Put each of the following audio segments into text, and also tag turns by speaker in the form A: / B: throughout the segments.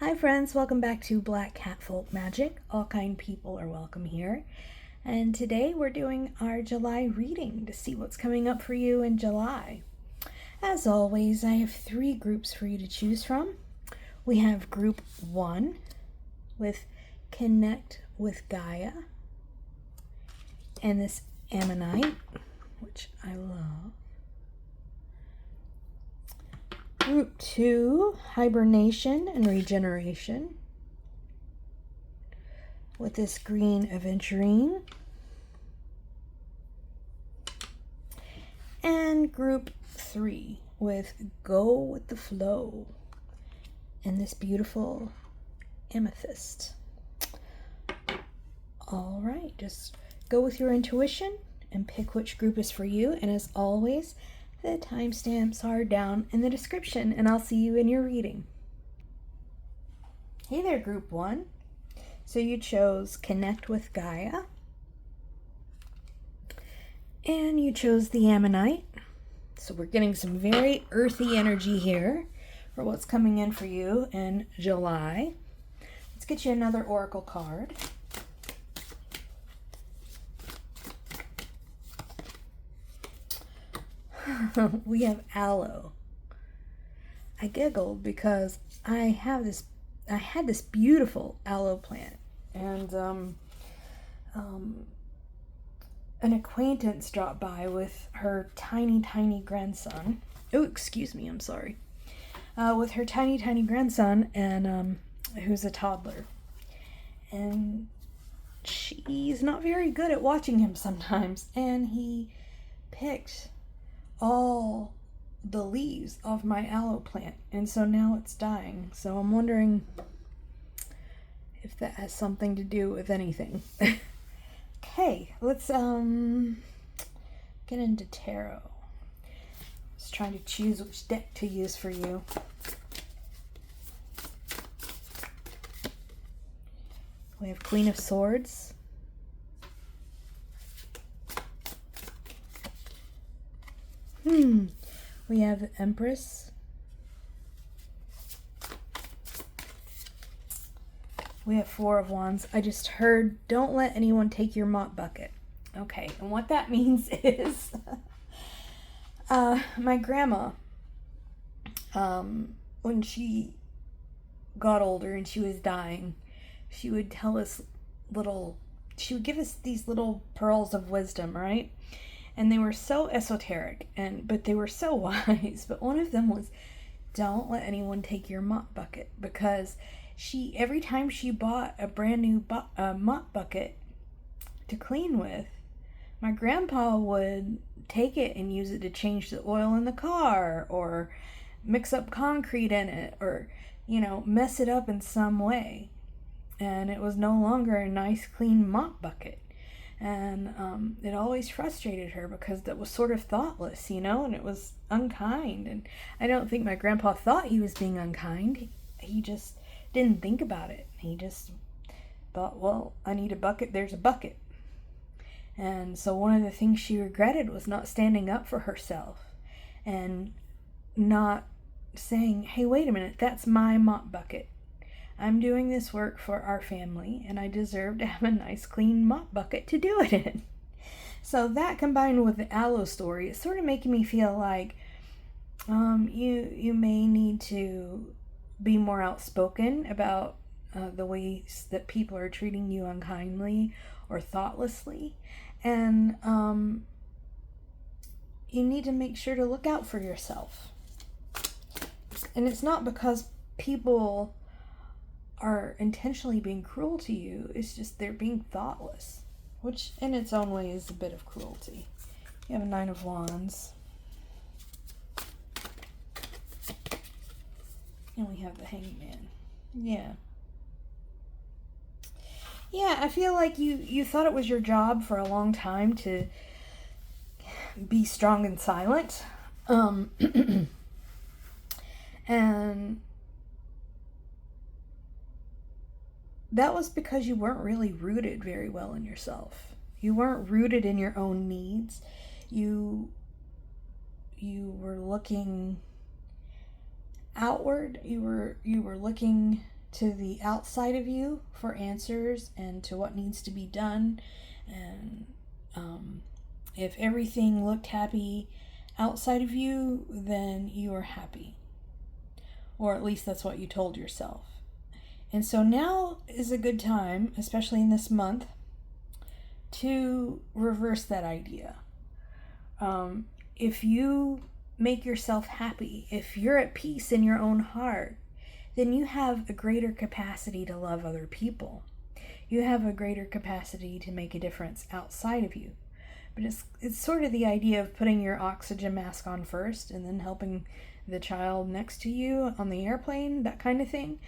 A: Hi friends, welcome back to Black Cat Folk Magic. All kind people are welcome here. And today we're doing our July reading to see what's coming up for you in July. As always, I have 3 groups for you to choose from. We have group 1 with Connect with Gaia and this Ammonite, which I love. Group 2, Hibernation and Regeneration, with this green Aventurine. And Group 3, with Go with the Flow, and this beautiful Amethyst. Alright, just go with your intuition and pick which group is for you. And as always, the timestamps are down in the description, and I'll see you in your reading. Hey there, Group 1. So you chose Connect with Gaia. And you chose the Ammonite. So we're getting some very earthy energy here for what's coming in for you in July. Let's get you another oracle card. We have aloe. I giggled because I had this beautiful aloe plant, and an acquaintance dropped by with her tiny grandson. Oh, excuse me, I'm sorry. With her tiny grandson, and who's a toddler, and she's not very good at watching him sometimes, and he picked all the leaves off my aloe plant, and so now it's dying. So I'm wondering if that has something to do with anything. Okay, let's get into tarot. Just trying to choose which deck to use for you. We have Queen of Swords. We have the Empress. We have Four of Wands. I just heard, don't let anyone take your mop bucket. Okay, and what that means is, my grandma, when she got older and she was dying, she would give us these little pearls of wisdom, right? And they were so esoteric, but they were so wise. But one of them was, don't let anyone take your mop bucket, because every time she bought a brand new mop bucket to clean with, my grandpa would take it and use it to change the oil in the car, or mix up concrete in it, or, mess it up in some way. And it was no longer a nice, clean mop bucket. And it always frustrated her because that was sort of thoughtless, and it was unkind. And I don't think my grandpa thought he was being unkind. He just didn't think about it. He just thought, well, I need a bucket, there's a bucket. And so one of the things she regretted was not standing up for herself and not saying, hey, wait a minute, that's my mop bucket. I'm doing this work for our family, and I deserve to have a nice, clean mop bucket to do it in. So that, combined with the aloe story, is sort of making me feel like you may need to be more outspoken about the ways that people are treating you unkindly or thoughtlessly. And you need to make sure to look out for yourself. And it's not because people are intentionally being cruel to you, it's just they're being thoughtless, which in its own way is a bit of cruelty. You have a Nine of Wands. And we have the Hangman. Yeah, I feel like you thought it was your job for a long time to be strong and silent. And that was because you weren't really rooted very well in yourself. You weren't rooted in your own needs. You were looking outward. You were looking to the outside of you for answers and to what needs to be done. And if everything looked happy outside of you, then you are happy. Or at least that's what you told yourself. And so now is a good time, especially in this month, to reverse that idea. If you make yourself happy, if you're at peace in your own heart, then you have a greater capacity to love other people. You have a greater capacity to make a difference outside of you. But it's sort of the idea of putting your oxygen mask on first and then helping the child next to you on the airplane, that kind of thing.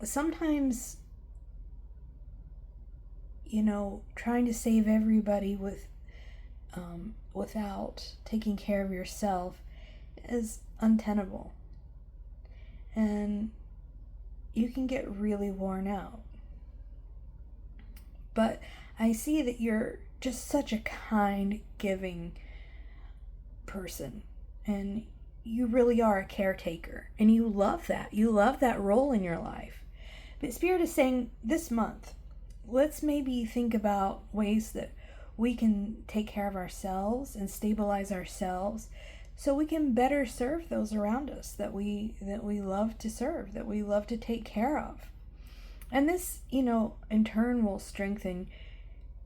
A: Sometimes, trying to save everybody without taking care of yourself is untenable. And you can get really worn out. But I see that you're just such a kind, giving person. And you really are a caretaker. And you love that. You love that role in your life. But Spirit is saying this month, let's maybe think about ways that we can take care of ourselves and stabilize ourselves so we can better serve those around us that we love to serve, that we love to take care of. And this, in turn will strengthen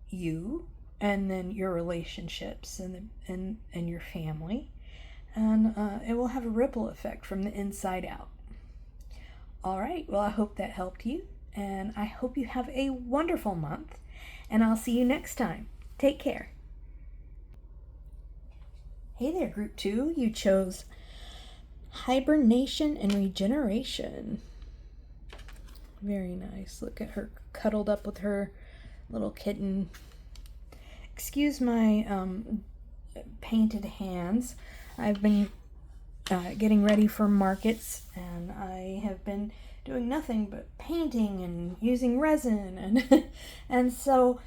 A: you and then your relationships and your family. And it will have a ripple effect from the inside out. All right, well, I hope that helped you. And I hope you have a wonderful month. And I'll see you next time. Take care. Hey there, Group 2. You chose Hibernation and Regeneration. Very nice. Look at her cuddled up with her little kitten. Excuse my painted hands. I've been getting ready for markets, and I have been doing nothing but painting and using resin, and and so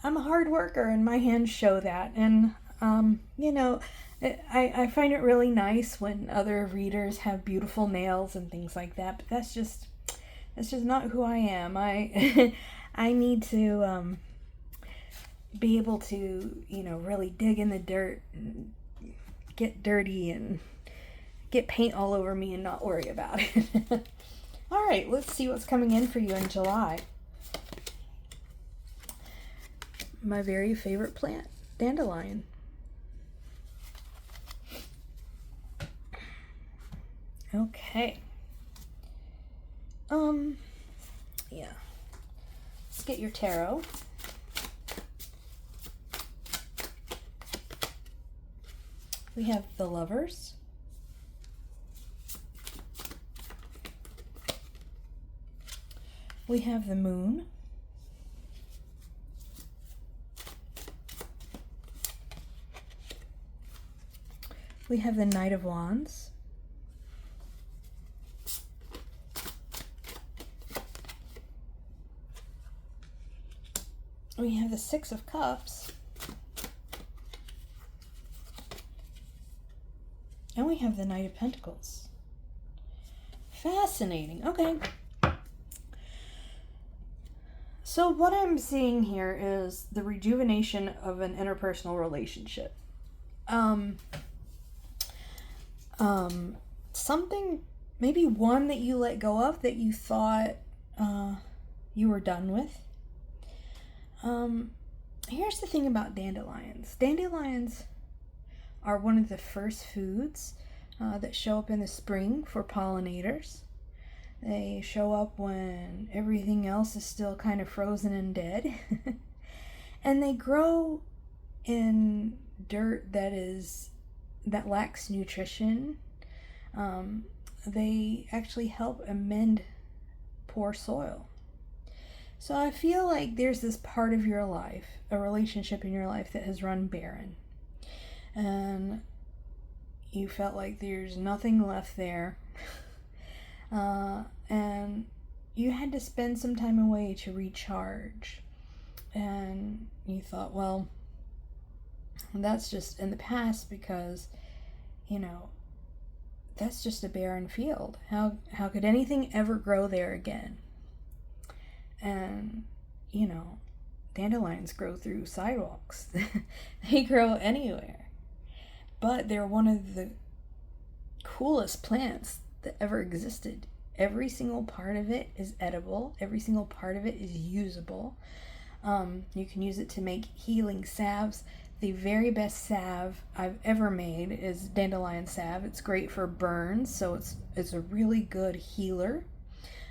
A: I'm a hard worker, and my hands show that. And I find it really nice when other readers have beautiful nails and things like that. But that's just not who I am. I need to be able to really dig in the dirt and get dirty and get paint all over me and not worry about it. All right, let's see what's coming in for you in July. My very favorite plant, dandelion. Okay. Yeah. Let's get your tarot. We have the Lovers. We have the Moon. We have the Knight of Wands. We have the Six of Cups. And we have the Knight of Pentacles. Fascinating. Okay. So what I'm seeing here is the rejuvenation of an interpersonal relationship. Something, maybe one that you let go of that you thought you were done with. Here's the thing about dandelions. Dandelions are one of the first foods that show up in the spring for pollinators. They show up when everything else is still kind of frozen and dead. And they grow in dirt that lacks nutrition. They actually help amend poor soil. So I feel like there's this part of your life, a relationship in your life that has run barren. And you felt like there's nothing left there. And you had to spend some time away to recharge. And you thought, well, that's just in the past because, that's just a barren field. How could anything ever grow there again? And, you know, dandelions grow through sidewalks. They grow anywhere. But they're one of the coolest plants that ever existed. Every single part of it is edible. Every single part of it is usable. You can use it to make healing salves. The very best salve I've ever made is dandelion salve. It's great for burns, so it's a really good healer.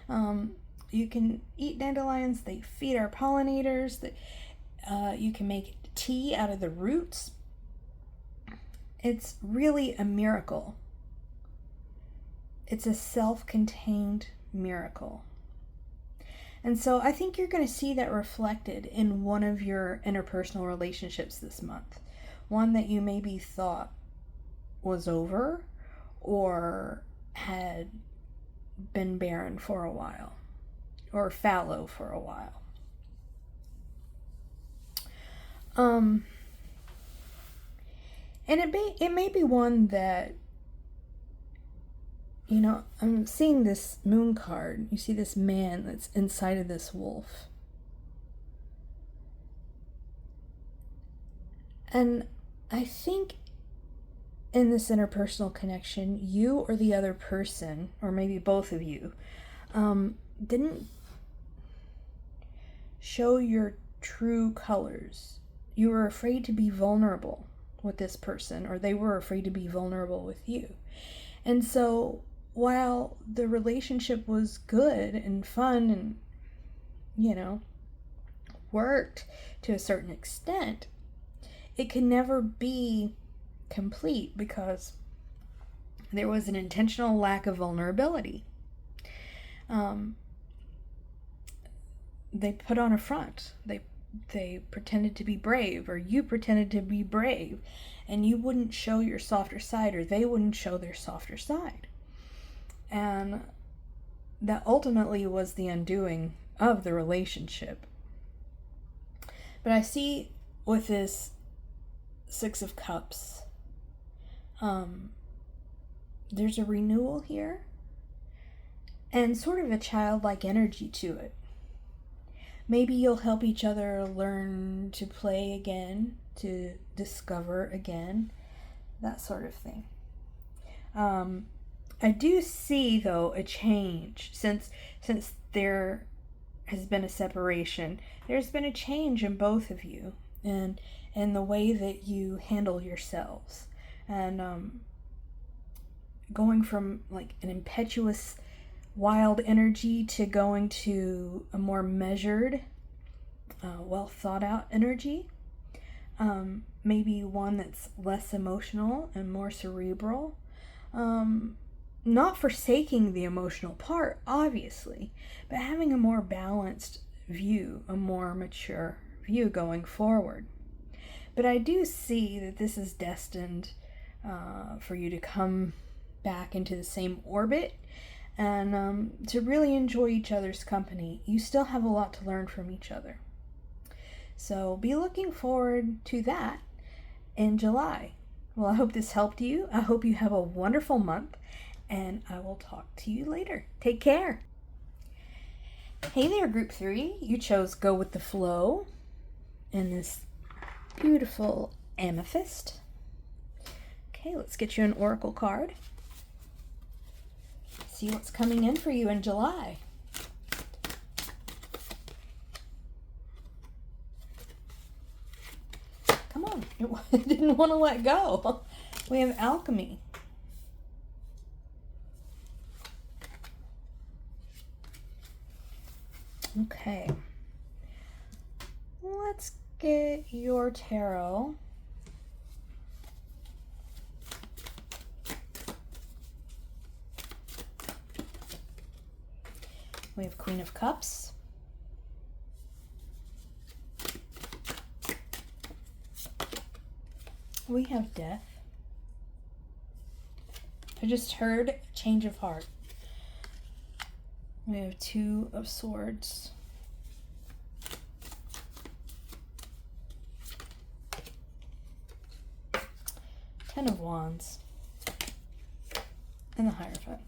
A: You can eat dandelions. They feed our pollinators. You can make tea out of the roots. It's really a miracle. It's a self-contained miracle. And so I think you're going to see that reflected in one of your interpersonal relationships this month. One that you maybe thought was over or had been barren for a while or fallow for a while. And it may be one that, you know, I'm seeing this moon card. You see this man that's inside of this wolf. And I think in this interpersonal connection, you or the other person, or maybe both of you, didn't show your true colors. You were afraid to be vulnerable with this person, or they were afraid to be vulnerable with you. And so while the relationship was good and fun and, you know, worked to a certain extent, it can never be complete because there was an intentional lack of vulnerability. They put on a front. They pretended to be brave, or you pretended to be brave, and you wouldn't show your softer side, or they wouldn't show their softer side. And that ultimately was the undoing of the relationship. But I see with this Six of Cups, there's a renewal here and sort of a childlike energy to it. Maybe you'll help each other learn to play again, to discover again, that sort of thing. I do see, though, a change since there has been a separation. There's been a change in both of you and the way that you handle yourselves. And going from like an impetuous, wild energy to going to a more measured, well thought out energy. Maybe one that's less emotional and more cerebral. Not forsaking the emotional part, obviously, but having a more balanced view, a more mature view going forward. But I do see that this is destined for you to come back into the same orbit and to really enjoy each other's company. You still have a lot to learn from each other. So be looking forward to that in July. Well, I hope this helped you. I hope you have a wonderful month, and I will talk to you later. Take care. Hey there, Group 3. You chose Go With The Flow in this beautiful amethyst. Okay, let's get you an oracle card. See what's coming in for you in July. Come on, it didn't want to let go. We have alchemy. Okay, let's get your tarot. We have Queen of Cups. We have Death. I just heard change of heart. We have Two of Swords. Ten of Wands. And the Hierophant.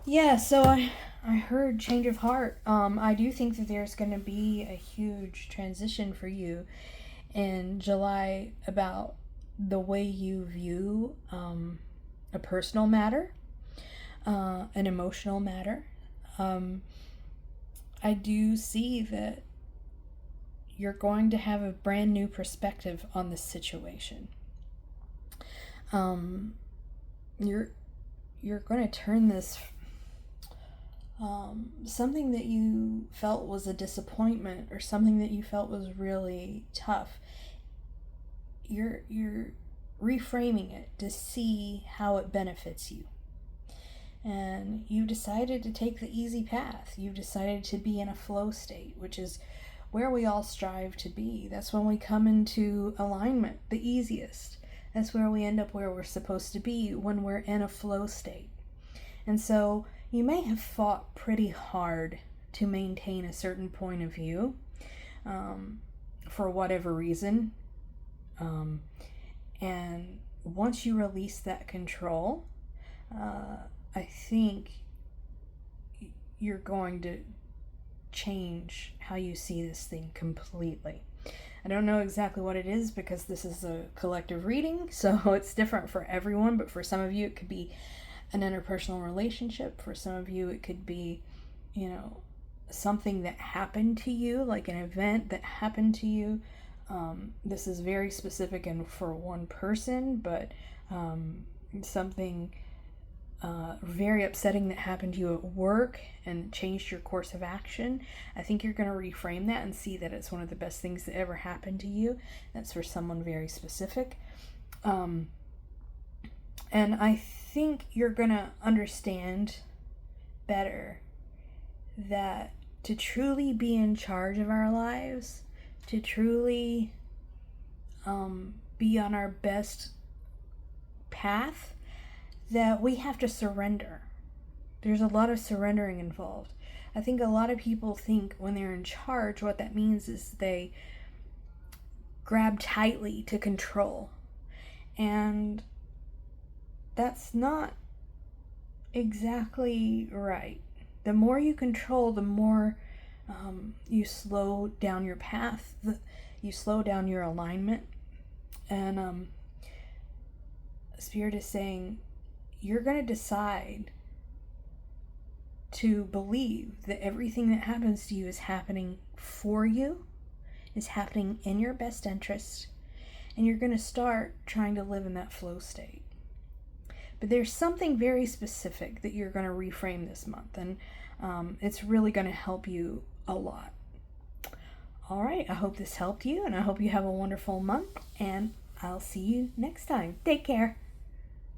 A: Yeah, so I heard change of heart. I do think that there's going to be a huge transition for you in July about the way you view a personal matter, an emotional matter. I do see that you're going to have a brand new perspective on this situation. You're going to turn this something that you felt was a disappointment or something that you felt was really tough. You're reframing it to see how it benefits you. And you decided to take the easy path. You decided to be in a flow state, which is where we all strive to be. That's when we come into alignment the easiest. That's where we end up where we're supposed to be, when we're in a flow state. And so you may have fought pretty hard to maintain a certain point of view for whatever reason. And once you release that control, I think you're going to change how you see this thing completely. I don't know exactly what it is because this is a collective reading, so it's different for everyone, but for some of you it could be an interpersonal relationship. For some of you it could be, something that happened to you, like an event that happened to you. This is very specific and for one person, but something very upsetting that happened to you at work and changed your course of action. I think you're going to reframe that and see that it's one of the best things that ever happened to you. That's for someone very specific. And I think you're going to understand better that to truly be in charge of our lives, to truly be on our best path, that we have to surrender. There's a lot of surrendering involved. I think a lot of people think when they're in charge, what that means is they grab tightly to control. And that's not exactly right. The more you control, the more you slow down your path, you slow down your alignment. And Spirit is saying, you're going to decide to believe that everything that happens to you is happening for you, is happening in your best interest, and you're going to start trying to live in that flow state. But there's something very specific that you're going to reframe this month, and it's really going to help you a lot. All right, I hope this helped you, and I hope you have a wonderful month, and I'll see you next time. Take care.